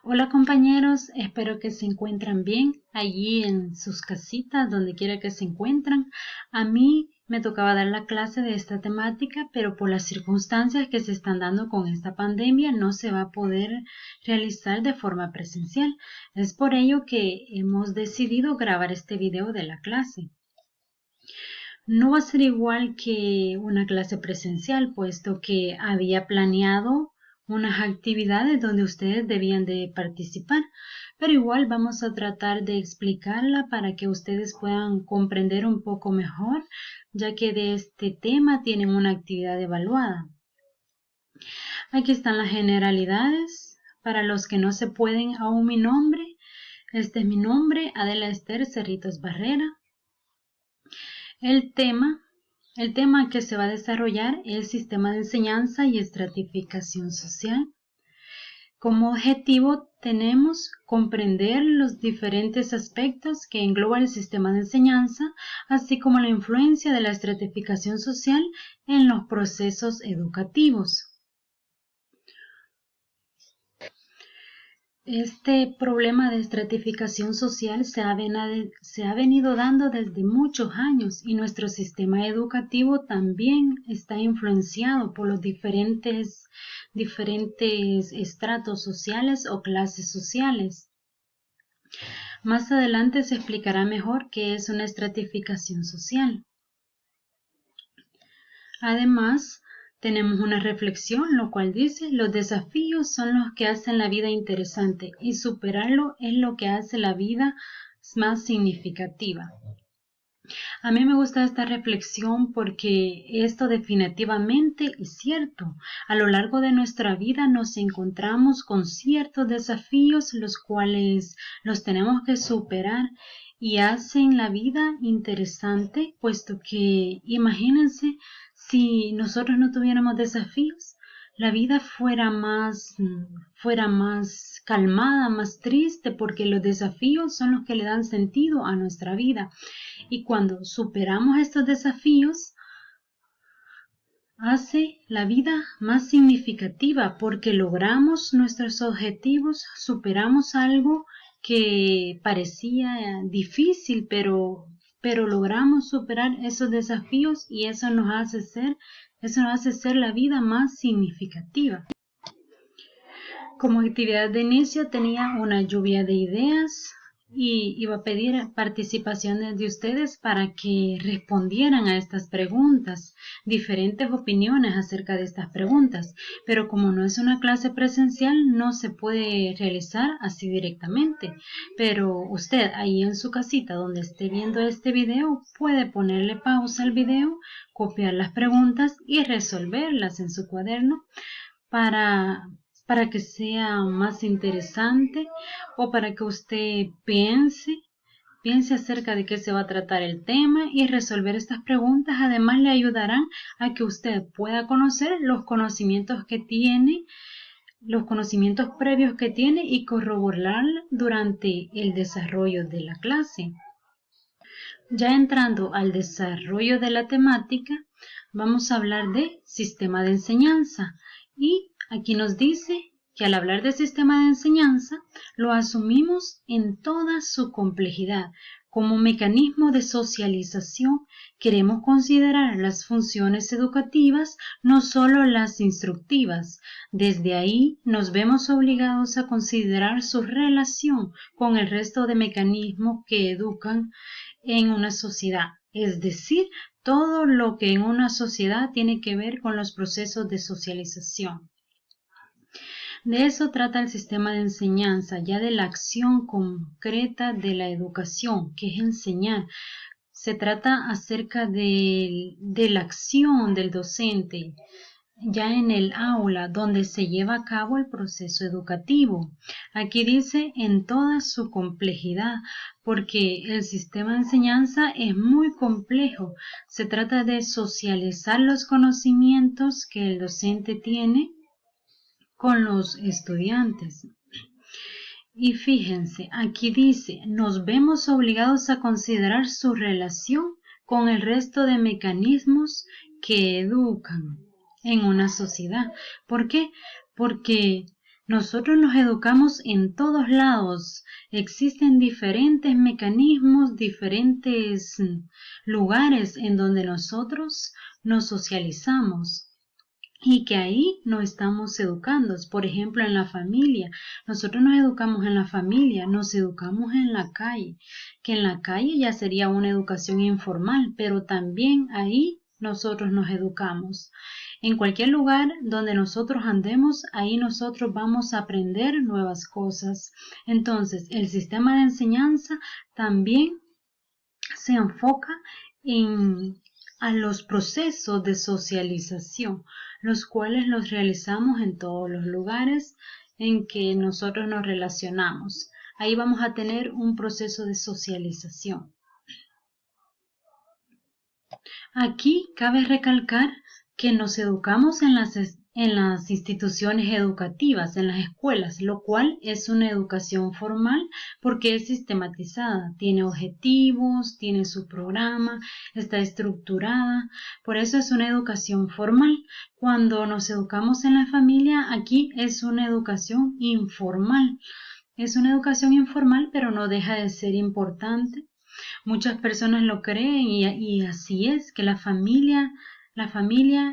Hola compañeros, espero que se encuentran bien allí en sus casitas, donde quiera que se encuentran. A mí me tocaba dar la clase de esta temática, pero por las circunstancias que se están dando con esta pandemia no se va a poder realizar de forma presencial. Es por ello que hemos decidido grabar este video de la clase. No va a ser igual que una clase presencial, puesto que había planeado unas actividades donde ustedes debían de participar, pero igual vamos a tratar de explicarla para que ustedes puedan comprender un poco mejor, ya que de este tema tienen una actividad evaluada. Aquí están las generalidades. Para los que no se pueden aún mi nombre, este es mi nombre, Adela Esther Cerritos Barrera. El tema que se va a desarrollar es Sistema de Enseñanza y Estratificación Social. Como objetivo tenemos comprender los diferentes aspectos que engloba el sistema de enseñanza, así como la influencia de la estratificación social en los procesos educativos. Este problema de estratificación social se ha venido dando desde muchos años y nuestro sistema educativo también está influenciado por los diferentes estratos sociales o clases sociales. Más adelante se explicará mejor qué es una estratificación social. Además, tenemos una reflexión, lo cual dice, los desafíos son los que hacen la vida interesante y superarlo es lo que hace la vida más significativa. A mí me gusta esta reflexión porque esto definitivamente es cierto. A lo largo de nuestra vida nos encontramos con ciertos desafíos los cuales los tenemos que superar y hacen la vida interesante, puesto que imagínense si nosotros no tuviéramos desafíos, la vida fuera más calmada, más triste, porque los desafíos son los que le dan sentido a nuestra vida. Y cuando superamos estos desafíos, hace la vida más significativa porque logramos nuestros objetivos, superamos algo que parecía difícil, pero logramos superar esos desafíos y eso nos hace ser la vida más significativa. Como actividad de inicio tenía una lluvia de ideas y iba a pedir participaciones de ustedes para que respondieran a estas preguntas, diferentes opiniones acerca de estas preguntas, pero como no es una clase presencial no se puede realizar así directamente, pero usted ahí en su casita donde esté viendo este video puede ponerle pausa al video, copiar las preguntas y resolverlas en su cuaderno para que sea más interesante o para que usted piense acerca de qué se va a tratar el tema y resolver estas preguntas. Además le ayudarán a que usted pueda conocer los conocimientos previos que tiene y corroborar durante el desarrollo de la clase. Ya entrando al desarrollo de la temática, vamos a hablar de sistema de enseñanza y aquí nos dice que al hablar de sistema de enseñanza lo asumimos en toda su complejidad. Como mecanismo de socialización queremos considerar las funciones educativas, no solo las instructivas. Desde ahí nos vemos obligados a considerar su relación con el resto de mecanismos que educan en una sociedad, es decir, todo lo que en una sociedad tiene que ver con los procesos de socialización. De eso trata el sistema de enseñanza, ya de la acción concreta de la educación, que es enseñar. Se trata acerca de la acción del docente, ya en el aula donde se lleva a cabo el proceso educativo. Aquí dice en toda su complejidad, porque el sistema de enseñanza es muy complejo. Se trata de socializar los conocimientos que el docente tiene con los estudiantes. Y fíjense, aquí dice, nos vemos obligados a considerar su relación con el resto de mecanismos que educan en una sociedad. ¿Por qué? Porque Nosotros nos educamos en todos lados. Existen diferentes mecanismos, diferentes lugares en donde nosotros nos socializamos y que ahí nos estamos educando. Por ejemplo, en la familia. Nosotros nos educamos en la familia, nos educamos en la calle, que en la calle ya sería una educación informal, pero también ahí nosotros nos educamos. En cualquier lugar donde nosotros andemos, ahí nosotros vamos a aprender nuevas cosas. Entonces, el sistema de enseñanza también se enfoca a los procesos de socialización, los cuales los realizamos en todos los lugares en que nosotros nos relacionamos. Ahí vamos a tener un proceso de socialización. Aquí cabe recalcar que nos educamos en las instituciones educativas, en las escuelas, lo cual es una educación formal porque es sistematizada, tiene objetivos, tiene su programa, está estructurada, por eso es una educación formal. Cuando nos educamos en la familia, aquí es una educación informal. Es una educación informal, pero no deja de ser importante. Muchas personas lo creen y así es, que la familia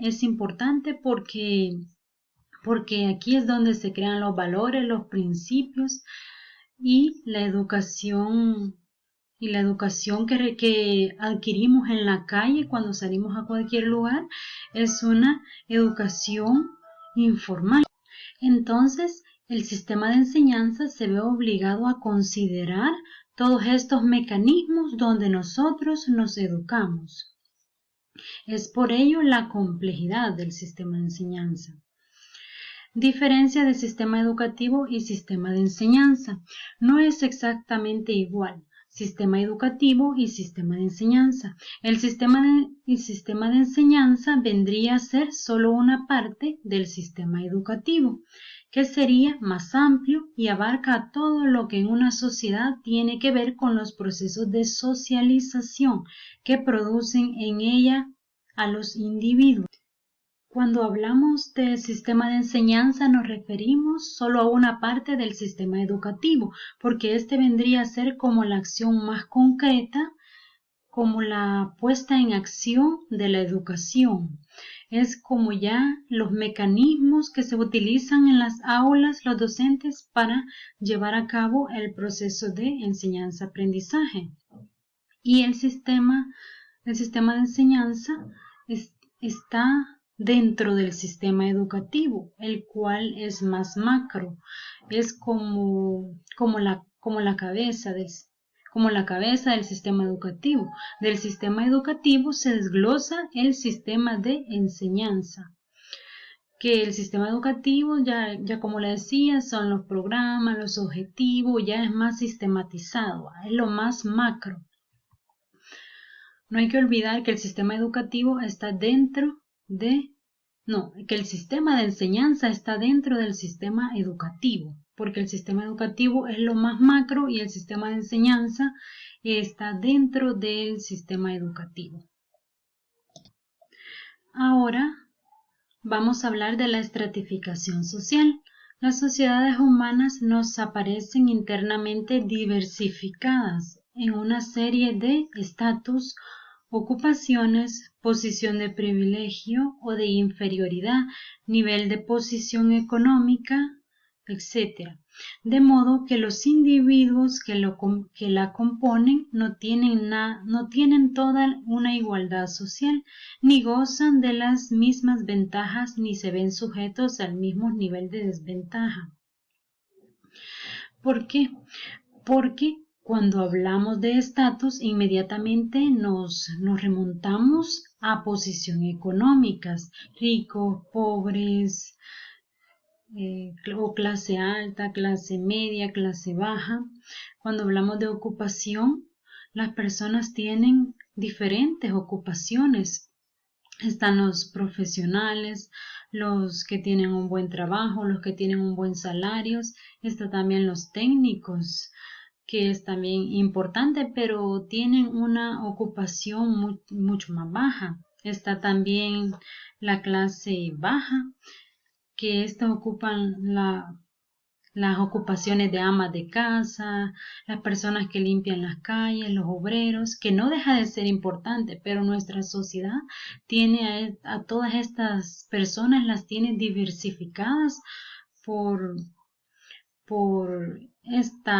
es importante porque aquí es donde se crean los valores, los principios y la educación que adquirimos en la calle cuando salimos a cualquier lugar es una educación informal. Entonces, el sistema de enseñanza se ve obligado a considerar todos estos mecanismos donde nosotros nos educamos. Es por ello la complejidad del sistema de enseñanza. Diferencia de sistema educativo y sistema de enseñanza. No es exactamente igual. Sistema educativo y sistema de enseñanza. El sistema de enseñanza vendría a ser solo una parte del sistema educativo, que sería más amplio y abarca todo lo que en una sociedad tiene que ver con los procesos de socialización que producen en ella a los individuos. Cuando hablamos de sistema de enseñanza nos referimos solo a una parte del sistema educativo, porque este vendría a ser como la acción más concreta, como la puesta en acción de la educación. Es como ya los mecanismos que se utilizan en las aulas los docentes para llevar a cabo el proceso de enseñanza-aprendizaje. Y el sistema de enseñanza está dentro del sistema educativo, el cual es más macro, es como la cabeza del sistema educativo. Del sistema educativo se desglosa el sistema de enseñanza, que el sistema educativo ya como le decía, son los programas, los objetivos, ya es más sistematizado, es lo más macro. No hay que olvidar que el sistema educativo está que el sistema de enseñanza está dentro del sistema educativo, porque el sistema educativo es lo más macro y el sistema de enseñanza está dentro del sistema educativo. Ahora vamos a hablar de la estratificación social. Las sociedades humanas nos aparecen internamente diversificadas en una serie de estatus, ocupaciones, posición de privilegio o de inferioridad, nivel de posición económica, etc. De modo que los individuos que la componen no tienen toda una igualdad social, ni gozan de las mismas ventajas, ni se ven sujetos al mismo nivel de desventaja. ¿Por qué? Porque cuando hablamos de estatus, inmediatamente nos remontamos a posiciones económicas, ricos, pobres, o clase alta, clase media, clase baja. Cuando hablamos de ocupación, las personas tienen diferentes ocupaciones. Están los profesionales, los que tienen un buen trabajo, los que tienen un buen salario. Están también los técnicos, que es también importante, pero tienen una ocupación mucho más baja. Está también la clase baja, que ocupan las ocupaciones de amas de casa, las personas que limpian las calles, los obreros, que no deja de ser importante, pero nuestra sociedad tiene a todas estas personas, las tiene diversificadas por este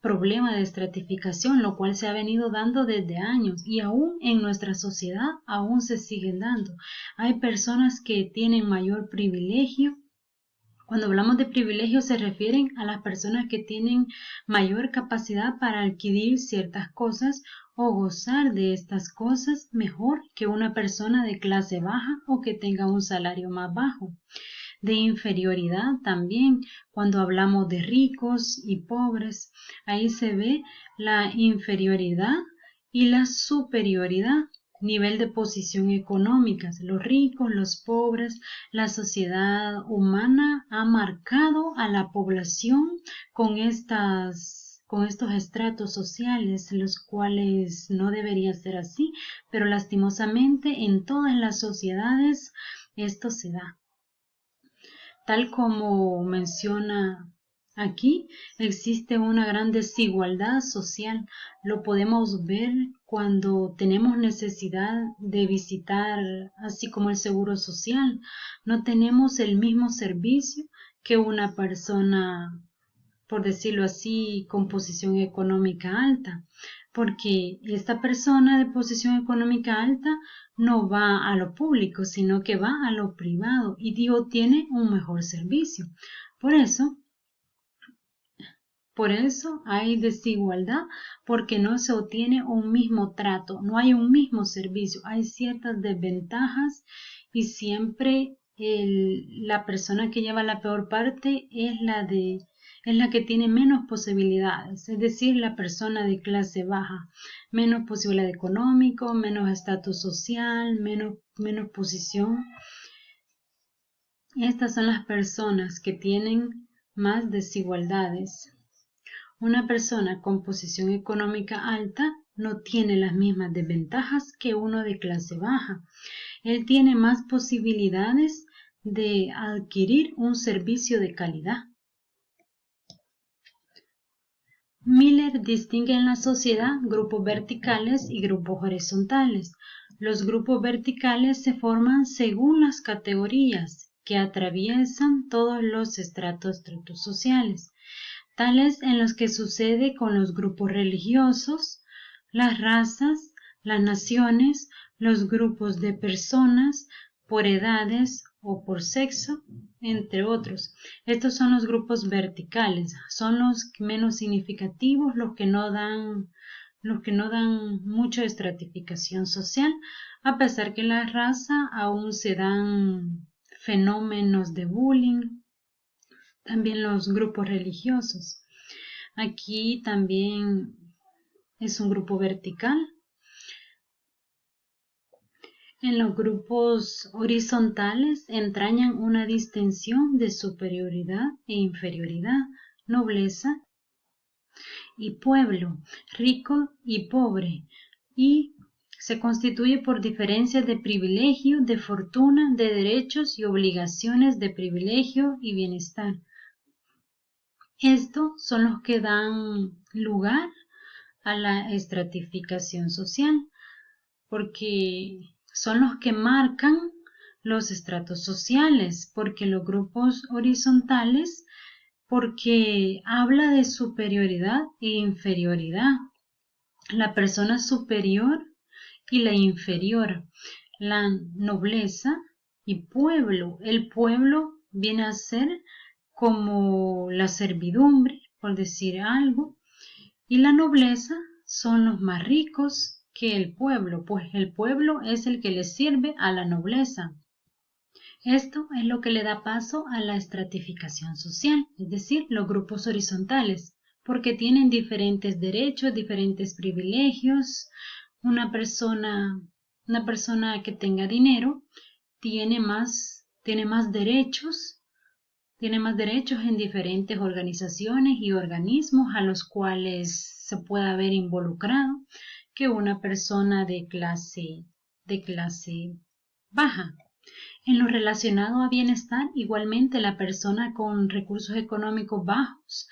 problema de estratificación, lo cual se ha venido dando desde años y aún en nuestra sociedad aún se siguen dando. Hay personas que tienen mayor privilegio. Cuando hablamos de privilegio se refieren a las personas que tienen mayor capacidad para adquirir ciertas cosas o gozar de estas cosas mejor que una persona de clase baja o que tenga un salario más bajo. De inferioridad también, cuando hablamos de ricos y pobres, ahí se ve la inferioridad y la superioridad. Nivel de posición económica, los ricos, los pobres, la sociedad humana ha marcado a la población con estos estratos sociales, los cuales no debería ser así, pero lastimosamente en todas las sociedades esto se da. Tal como menciona aquí, existe una gran desigualdad social. Lo podemos ver cuando tenemos necesidad de visitar, así como el seguro social. No tenemos el mismo servicio que una persona, por decirlo así, con posición económica alta, porque esta persona de posición económica alta no va a lo público, sino que va a lo privado y tiene un mejor servicio. Por eso hay desigualdad, porque no se obtiene un mismo trato, no hay un mismo servicio, hay ciertas desventajas y siempre la persona que lleva la peor parte es la que tiene menos posibilidades, es decir, la persona de clase baja, menos posibilidad económico, menos estatus social, menos posición. Estas son las personas que tienen más desigualdades. Una persona con posición económica alta no tiene las mismas desventajas que uno de clase baja. Él tiene más posibilidades de adquirir un servicio de calidad. Miller distingue en la sociedad grupos verticales y grupos horizontales. Los grupos verticales se forman según las categorías que atraviesan todos los estratos sociales, tales en los que sucede con los grupos religiosos, las razas, las naciones, los grupos de personas, por edades o por sexo, entre otros. Estos son los grupos verticales, son los menos significativos, los que no dan mucha estratificación social, a pesar que en la raza aún se dan fenómenos de bullying. También los grupos religiosos. Aquí también es un grupo vertical. En los grupos horizontales entrañan una distinción de superioridad e inferioridad, nobleza y pueblo, rico y pobre, y se constituye por diferencias de privilegio, de fortuna, de derechos y obligaciones, de privilegio y bienestar. Estos son los que dan lugar a la estratificación social, porque son los que marcan los estratos sociales, porque los grupos horizontales, porque habla de superioridad e inferioridad, la persona superior y la inferior, la nobleza y pueblo. El pueblo viene a ser como la servidumbre, por decir algo, y la nobleza son los más ricos que el pueblo, pues el pueblo es el que le sirve a la nobleza. Esto es lo que le da paso a la estratificación social, es decir, los grupos horizontales, porque tienen diferentes derechos, diferentes privilegios. Una persona que tenga dinero tiene más derechos. Tiene más derechos en diferentes organizaciones y organismos a los cuales se puede haber involucrado que una persona de clase baja. En lo relacionado a bienestar, igualmente la persona con recursos económicos bajos